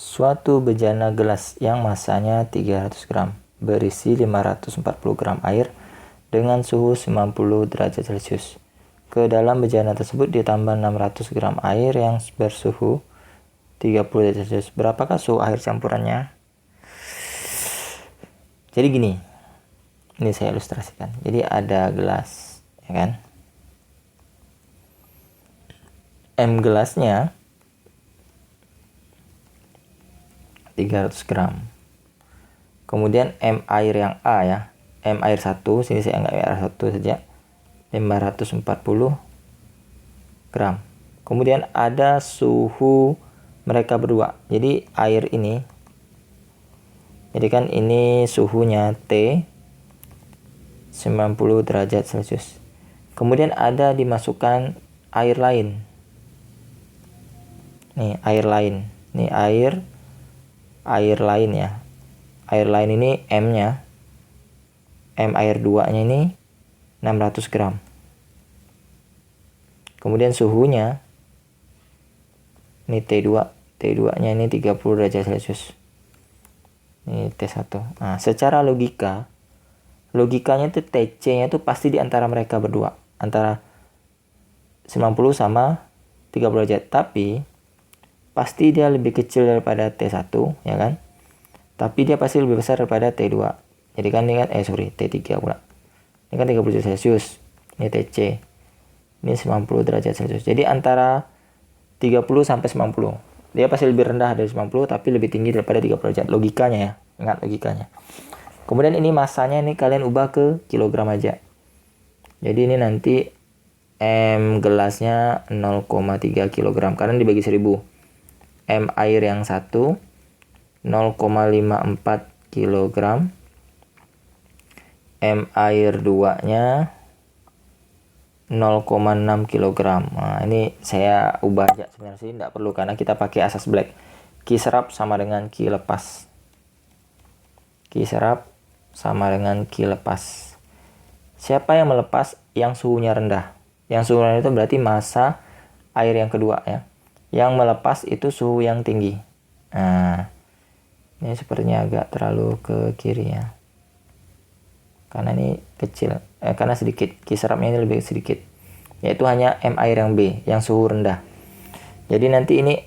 Suatu bejana gelas yang masanya 300 gram berisi 540 gram air dengan suhu 90 derajat Celcius. Ke dalam bejana tersebut ditambah 600 gram air yang bersuhu 30 derajat Celcius. Berapakah suhu air campurannya? Jadi gini, ini saya ilustrasikan. Jadi ada gelas, ya kan? M gelasnya 300 gram. Kemudian M air yang A ya. M air 1, sini saya anggap air 1 saja. 540 gram. Kemudian ada suhu mereka berdua. Jadi air ini, jadi kan ini suhunya T 90 derajat Celcius. Kemudian ada dimasukkan air lain. Nih air lain. Nih air lain ya. Air lain ini M-nya. M air 2-nya ini 600 gram. Kemudian suhunya ini T2. T2-nya ini 30 derajat Celcius. Ini T1. Nah, secara logikanya itu TC-nya itu pasti di antara mereka berdua. Antara 90 sama 30 derajat. Tapi pasti dia lebih kecil daripada T1, ya kan? Tapi dia pasti lebih besar daripada T2. Jadi kan ini kan T3 pula. Ini kan 30 derajat Celcius. Ini TC. Ini 90 derajat Celcius. Jadi antara 30 sampai 90. Dia pasti lebih rendah dari 90 tapi lebih tinggi daripada 30 derajat. Logikanya ya. Ingat logikanya. Kemudian ini masanya ini kalian ubah ke kilogram aja. Jadi ini nanti M gelasnya 0,3 kg karena dibagi 1000. M air yang 1 0,54 kg. M air 2-nya 0,6 kg. Nah, ini saya ubah aja sebenarnya sih, tidak perlu karena kita pakai asas black. Ki serap sama dengan ki lepas. Ki serap sama dengan ki lepas. Siapa yang melepas? Yang suhunya rendah. Yang suhu rendah itu berarti massa air yang kedua ya. Yang melepas itu suhu yang tinggi. Nah, ini sepertinya agak terlalu ke kiri ya. Karena ini kecil. Karena sedikit. Ki serapnya ini lebih sedikit. Yaitu hanya M air yang B. Yang suhu rendah. Jadi nanti ini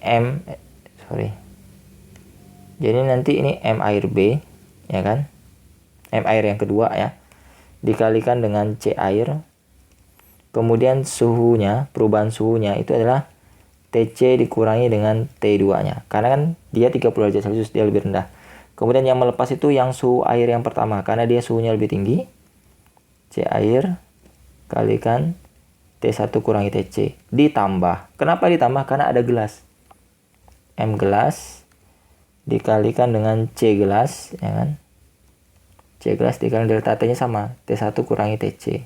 Jadi nanti ini M air B. Ya kan? M air yang kedua ya. Dikalikan dengan C air. Kemudian suhunya, perubahan suhunya itu adalah TC dikurangi dengan T2-nya. Karena kan dia 30 derajat Celcius, dia lebih rendah. Kemudian yang melepas itu yang suhu air yang pertama. Karena dia suhunya lebih tinggi. C air kalikan T1 kurangi TC. Ditambah. Kenapa ditambah? Karena ada gelas. M gelas dikalikan dengan C gelas. Ya kan? C gelas dikalikan delta T-nya sama. T1 kurangi TC.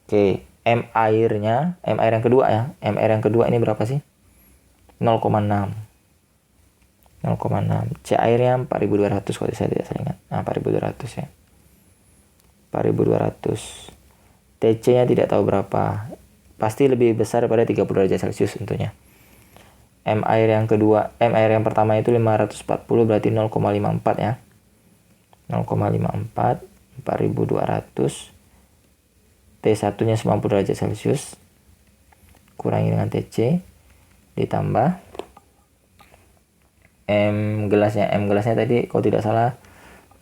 Oke. M air yang kedua ya. M air yang kedua ini berapa sih? 0,6. C airnya 4200 kalau saya tidak salah ingat. Nah, 4200 ya. 4200. TC-nya tidak tahu berapa. Pasti lebih besar daripada 30 derajat Celcius tentunya. M air yang kedua, M air yang pertama itu 540 berarti 0,54 ya. 0,54 4200. T1-nya 90 derajat Celcius kurangi dengan TC ditambah M gelasnya tadi kalau tidak salah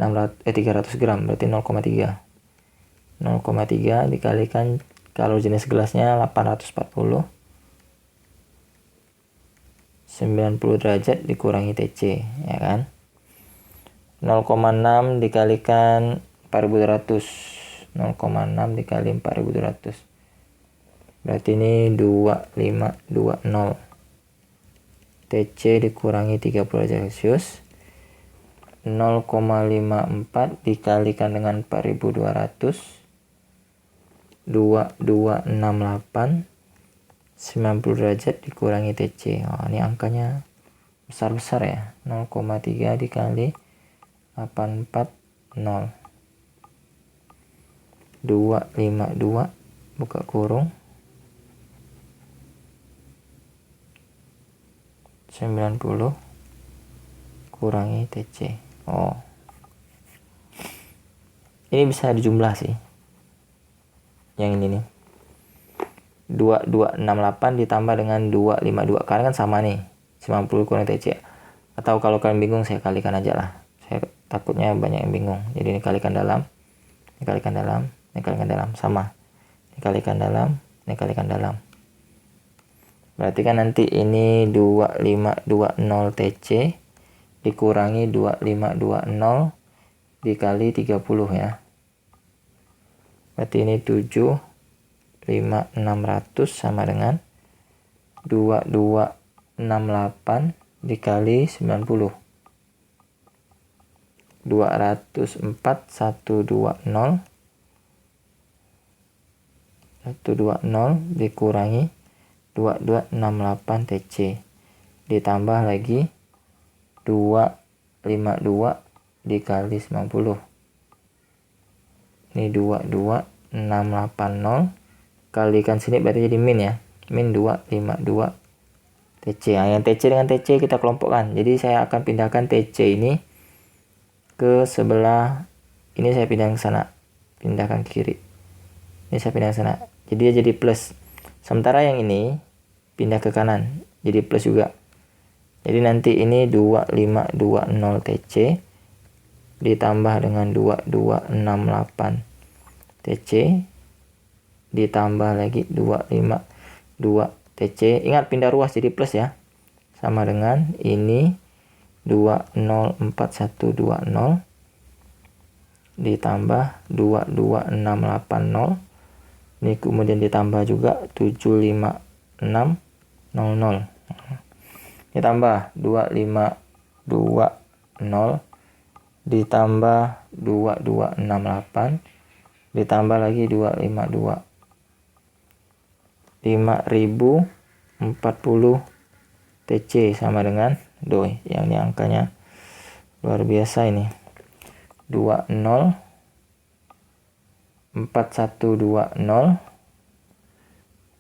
300 gram berarti 0,3 dikalikan kalau jenis gelasnya 840 90 derajat dikurangi TC ya kan. 0,6 dikalikan 4200 0,6 dikali 4200 berarti ini 2520. TC dikurangi 30 derajat Celcius 0,54 dikalikan dengan 4200 2268 90 derajat dikurangi TC. Ini angkanya besar-besar ya. 0,3 dikali 840 252 buka kurung 90 kurangi TC. Oh, ini bisa dijumlah sih, yang ini nih, 2268 ditambah dengan 252, karena kan sama nih, 90 kurang TC. Atau kalau kalian bingung, saya kalikan aja lah, saya takutnya banyak yang bingung. Jadi ini kalikan dalam, ini kalikan dalam, ini kalikan dalam, sama, ini kalikan dalam, ini kalikan dalam. Berarti kan nanti ini 2520 TC dikurangi 2520 dikali 30 ya. Berarti ini 75600 sama dengan 2268 dikali 90. 204 120 dikurangi 2268 TC ditambah lagi 252 dikali 90. Ini 22680 kalikan sini berarti jadi min ya, min 252 TC. Nah, yang TC dengan TC kita kelompokkan. Jadi saya akan pindahkan TC ini ke sebelah ini, saya pindah ke sana, pindahkan ke kiri. Ini saya pindah ke sana. Jadi dia jadi plus. Sementara yang ini pindah ke kanan, jadi plus juga. Jadi nanti ini 2520 TC ditambah dengan 2268 TC ditambah lagi 252 TC. Ingat pindah ruas jadi plus ya. Sama dengan ini 204120 ditambah 22680. Ini kemudian ditambah juga 75600. Ditambah 2520 ditambah 2268 ditambah lagi 252. 5040 TC sama dengan doi. Yang ini angkanya luar biasa ini. 204120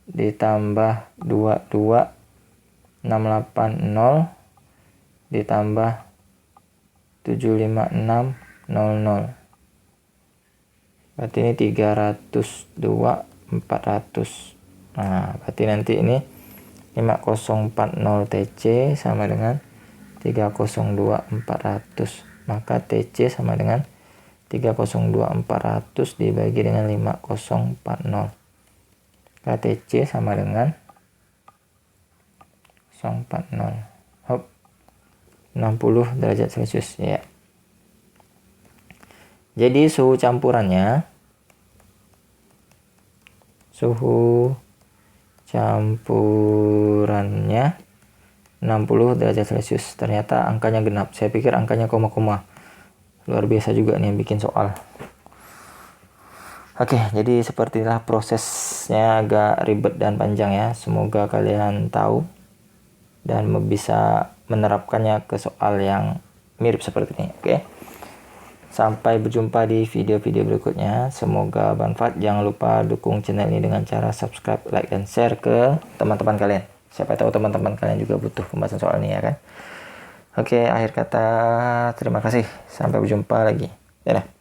ditambah 22680 ditambah 75600. Berarti ini 302.400. Nah, berarti nanti ini 5040 TC sama dengan 302.400. Maka TC sama dengan 302.400 dibagi dengan 5040. Maka TC sama dengan 040. Hop. 60 derajat Celcius ya. Jadi suhu campurannya 60 derajat Celcius. Ternyata angkanya genap. Saya pikir angkanya koma-koma. Luar biasa juga nih yang bikin soal. Oke, jadi sepertilah prosesnya, agak ribet dan panjang ya. Semoga kalian tahu dan bisa menerapkannya ke soal yang mirip seperti ini. Oke. Sampai berjumpa di video-video berikutnya. Semoga bermanfaat. Jangan lupa dukung channel ini dengan cara subscribe, like, dan share ke teman-teman kalian. Siapa tahu teman-teman kalian juga butuh pembahasan soal ini ya kan. Oke, akhir kata terima kasih. Sampai berjumpa lagi. Dadah.